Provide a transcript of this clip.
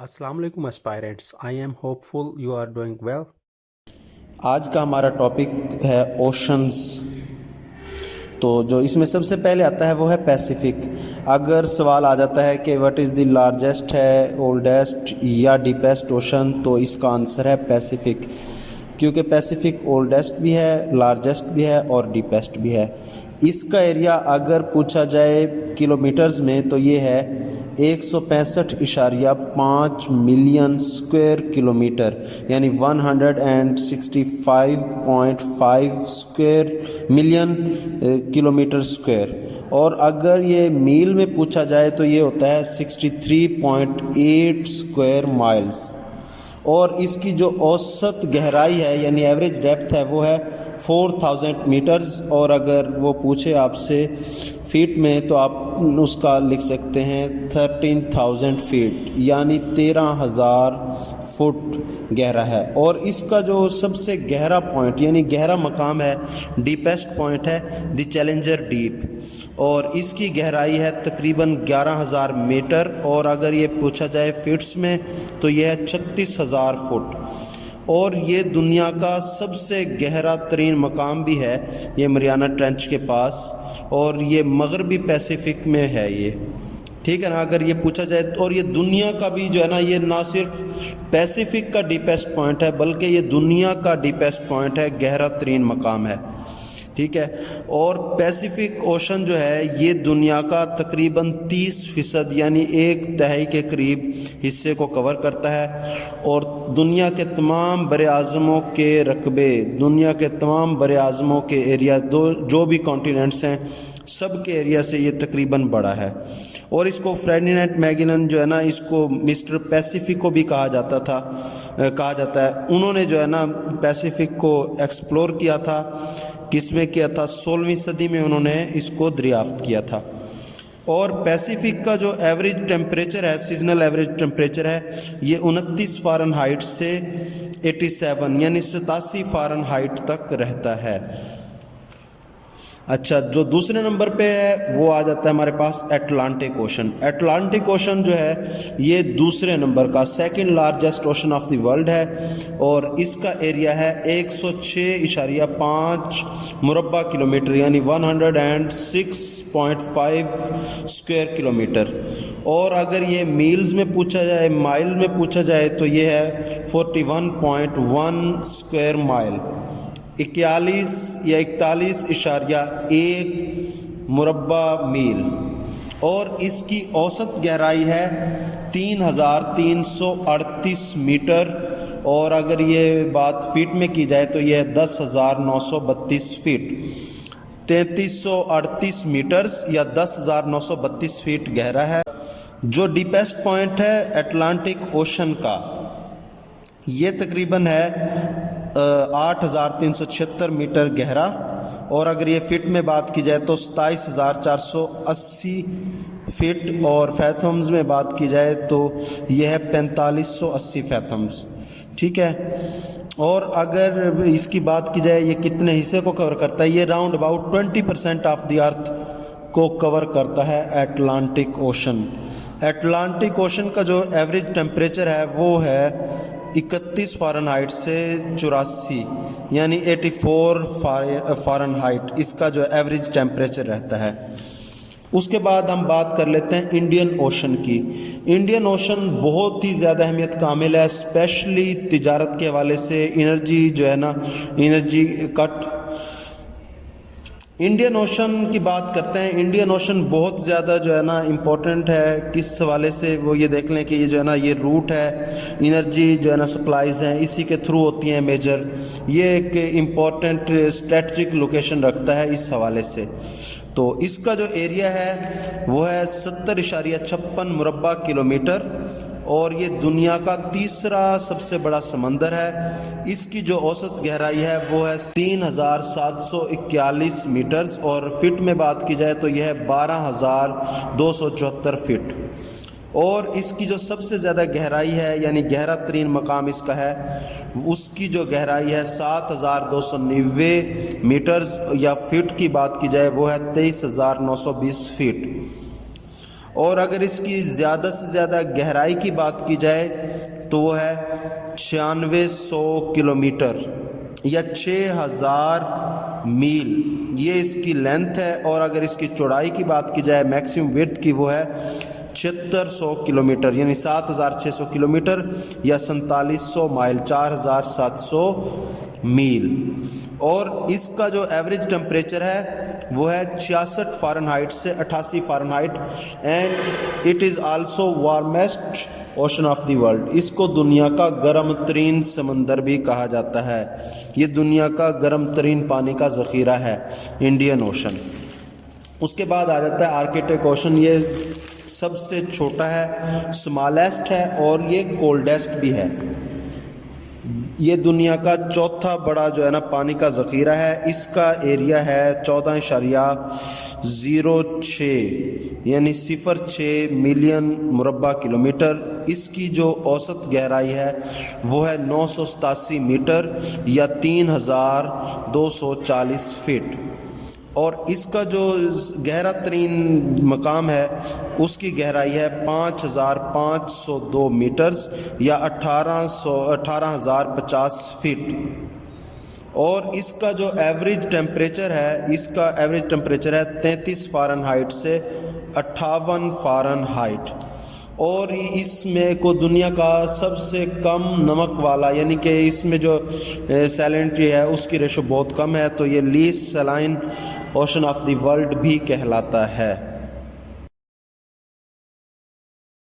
अस्सलाम वालेकुम aspirants, I am hopeful you are doing well. आज का हमारा टॉपिक है ओशंस। तो जो इसमें सबसे पहले आता है वो है पैसिफिक। अगर सवाल आ जाता है कि व्हाट इज़ द लार्जेस्ट है, ओल्डेस्ट या डीपेस्ट ओशन, तो इसका आंसर है पैसिफिक, क्योंकि पैसिफिक ओल्डेस्ट भी है, लार्जेस्ट भी है और डीपेस्ट भी है। इसका एरिया अगर पूछा जाए किलोमीटर्स में तो ये है 165.5 मिलियन स्क्वायर किलोमीटर, यानी 165.5 स्क्वायर मिलियन किलोमीटर स्क्वायर। और अगर ये मील में पूछा जाए तो ये होता है 63.8 स्क्वायर माइल्स। और इसकी जो औसत गहराई है यानी एवरेज डेप्थ है वो है 4000 मीटर्स। और अगर वो पूछे आपसे फीट में तो आप उसका लिख सकते हैं 13,000 फीट, यानी 13,000 फुट गहरा है। और इसका जो सबसे गहरा पॉइंट यानी गहरा मकाम है, डीपेस्ट पॉइंट है द चैलेंजर डीप, और इसकी गहराई है तकरीबन 11,000 मीटर। और अगर ये पूछा जाए फीट्स में तो यह है 36,000 फुट। और ये दुनिया का सबसे गहरा तरीन मकाम भी है, ये मरियाना ट्रेंच के पास, और ये मगरबी पैसिफिक में है ये, ठीक है ना। अगर ये पूछा जाए तो, और ये दुनिया का भी जो है ना, ये ना सिर्फ पैसिफिक का डीपेस्ट पॉइंट है बल्कि ये दुनिया का डीपेस्ट पॉइंट है, गहरा तरीन मकाम है, ठीक है। और पैसिफिक ओशन जो है ये दुनिया का तकरीबन 30% यानी 1/3 के करीब हिस्से को कवर करता है। और दुनिया के तमाम बड़े आज़मों के रकबे, दुनिया के तमाम बड़े आज़मों के एरिया, जो भी कॉन्टिनेंट्स हैं सब के एरिया से ये तकरीबन बड़ा है। और इसको फ्रेडिनेंट मैगेलन जो है ना, इसको मिस्टर पैसिफिक को भी कहा जाता है। उन्होंने जो है ना पैसिफिक को एक्सप्लोर किया था। किसमें किया था? 16वीं सदी में उन्होंने इसको दरियाफ्त किया था। और पैसिफिक का जो एवरेज टेम्परेचर है, सीजनल एवरेज टेम्परेचर है, ये 29 फ़ारेनहाइट से 87 यानी 87 फ़ारेनहाइट तक रहता है। अच्छा, जो दूसरे नंबर पे है वो आ जाता है हमारे पास अटलांटिक ओशन। अटलांटिक ओशन जो है ये दूसरे नंबर का second largest ocean of the world है। और इसका एरिया है 106.5 मुरब्बा किलोमीटर, यानी 106.5 स्क्वायर किलोमीटर। और अगर ये मील्स में पूछा जाए, माइल में पूछा जाए तो ये है 41.1 स्क्वायर माइल, 41 या 41.1 मुरब्बा मील। और इसकी औसत गहराई है 3,338 मीटर। और अगर ये बात फीट में की जाए तो यह है 10,932 फीट, 3,338 मीटर्स या 10,932 फीट गहरा है। जो डीपेस्ट पॉइंट है अटलांटिक ओशन का, ये तकरीबन है 8,376 मीटर गहरा। और अगर ये फिट में बात की जाए तो 27,480 फिट। और फैथम्स में बात की जाए तो यह है 4580 फैथम्स, ठीक है। और अगर इसकी बात की जाए ये कितने हिस्से को कवर करता है, ये round about 20% of the earth को कवर करता है अटलांटिक ओशन। अटलांटिक ओशन का जो एवरेज टेम्परेचर है वो है 31 फ़ारेनहाइट से 84 यानी 84 फ़ारेनहाइट, इसका जो एवरेज टेम्परेचर रहता है। उसके बाद हम बात कर लेते हैं इंडियन ओशन की। इंडियन ओशन बहुत ही ज़्यादा अहमियत का हामिल है, स्पेशली तिजारत के हवाले से, एनर्जी जो है ना, एनर्जी कट। इंडियन ओशन की बात करते हैं। इंडियन ओशन बहुत ज़्यादा जो है ना इम्पोर्टेंट है। किस हवाले से? वो ये देख लें कि ये जो है ना ये रूट है, एनर्जी जो है ना सप्लाईज़ हैं इसी के थ्रू होती हैं मेजर। ये एक इम्पोर्टेंट स्ट्रेटजिक लोकेशन रखता है इस हवाले से। तो इसका जो एरिया है वो है 70.56 मुरब्बा किलोमीटर। और ये दुनिया का तीसरा सबसे बड़ा समंदर है। इसकी जो औसत गहराई है वो है 3,741 मीटर्स। और फिट में बात की जाए तो यह है 12,274 फिट। और इसकी जो सबसे ज़्यादा गहराई है यानी गहरा तरीन मकाम इसका है, उसकी जो गहराई है 7,290 मीटर्स, या फिट की बात की जाए वो है 23,920 फीट। اور اگر اس کی زیادہ سے زیادہ گہرائی کی بات کی جائے تو وہ ہے 9600 کلومیٹر یا 6000 میل، یہ اس کی لینتھ ہے. اور اگر اس کی چوڑائی کی بات کی جائے میکسیمم وڈتھ کی، وہ ہے 7600 کلومیٹر یعنی 7600 کلومیٹر یا 4700 مائل، 4700 میل. اور اس کا جو ایوریج ٹمپریچر ہے وہ ہے 66 فارنہائٹ سے 88 Fahrenheit. And it is also warmest ocean of the world. اس کو دنیا کا گرم ترین سمندر بھی کہا جاتا ہے. یہ دنیا کا گرم ترین پانی کا ذخیرہ ہے، انڈین اوشن. اس کے بعد آ جاتا ہے آرکٹک اوشن. یہ سب سے چھوٹا ہے، اسمالسٹ ہے اور یہ کولڈسٹ بھی ہے. یہ دنیا کا چوتھا بڑا جو ہے نا پانی کا ذخیرہ ہے. اس کا ایریا ہے 14.06 یعنی 0.6 ملین مربع کلومیٹر. اس کی جو اوسط گہرائی ہے وہ ہے 987 میٹر یا 3240 فٹ. اور اس کا جو گہرا ترین مقام ہے اس کی گہرائی ہے 5502 میٹرز یا 18050 فٹ. اور اس کا جو ایوریج ٹیمپریچر ہے، اس کا ایوریج ٹیمپریچر ہے 33 فارنہائٹ سے 58 فارنہائٹ. اور اس میں کو دنیا کا سب سے کم نمک والا، یعنی کہ اس میں جو سیلنٹری ہے اس کی ریشو بہت کم ہے، تو یہ least saline ocean of the world بھی کہلاتا ہے.